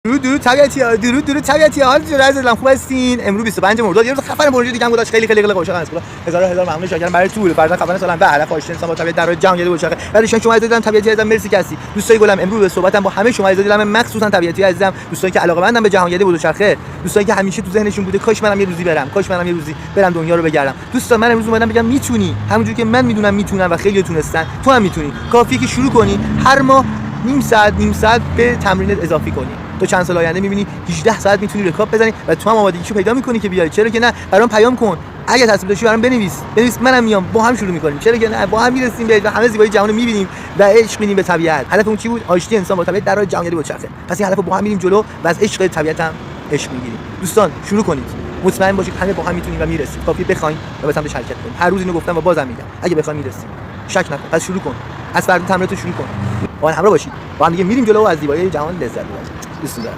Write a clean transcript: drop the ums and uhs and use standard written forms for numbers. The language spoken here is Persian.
درود طبیعتی‌ها، درود طبیعتی‌ها. حال چطور عزیزم؟ خوب هستین؟ امروز 25 مرداد یه روز خفن پروژه دیگه هم گذاشت. خیلی خوشحالم از خدا. هزار ممنون شاکرم برای طول فردا خفن سالم به علاقه خوش انسان با طبیعت در جهان گرده باشه. برای شما عزیزم طبیعتی عزیزم مرسی کسی. دوستای گلم امروز به صحبتم با همه شما عزیزم مخصوصا طبیعتی عزیزم، دوستایی که علاقه‌مندم به جهانگردی بزرگچرخه، دوستایی که همیشه تو ذهنشون بوده کاش منم یه روزی برم دنیا رو بگردم. دوستان من امروز اومدم بگم میتونی، همونجوری که من میدونم میتونم و خیلی تونستن، تو هم میتونی. کافیه که شروع کنی، هر ماه نیم ساعت به تمرینت اضافه کنی. تو چند سال آینده می‌بینی 18 ساعت میتونی رکاب بزنی و تو هم آمادگیشو پیدا می‌کنی که بیای. چرا که نه؟ برام پیام کن. اگه تصمیم داشتی برام بنویس منم میام، با هم شروع می‌کنیم. چرا که نه؟ با هم میرسیم به همه زیبایی جهان رو می‌بینیم و عشق می‌بینیم به طبیعت. هدفمون چی بود؟ آشتی انسان با طبیعت در راه جهانگردی بزرگچرخه. پس این هدفو با هم می‌ریم جلو و از عشق طبیعت هم عشق می‌گیریم. دوستان شروع کنید. مطمئن باشید همه با هم می‌تونیم و میرسیم. کافیه بخواید و به سمتش حرکت کنید. هر روز اینو گفتم و بازم میگم. اگه بخواید میرسیم. شک نکن. پس شروع کن. از فردا تمریناتو شروع کن. با هم همراه باشید. با هم دیگه میریم جلو و از زیبایی جهان لذت ببریم. دوست دارم.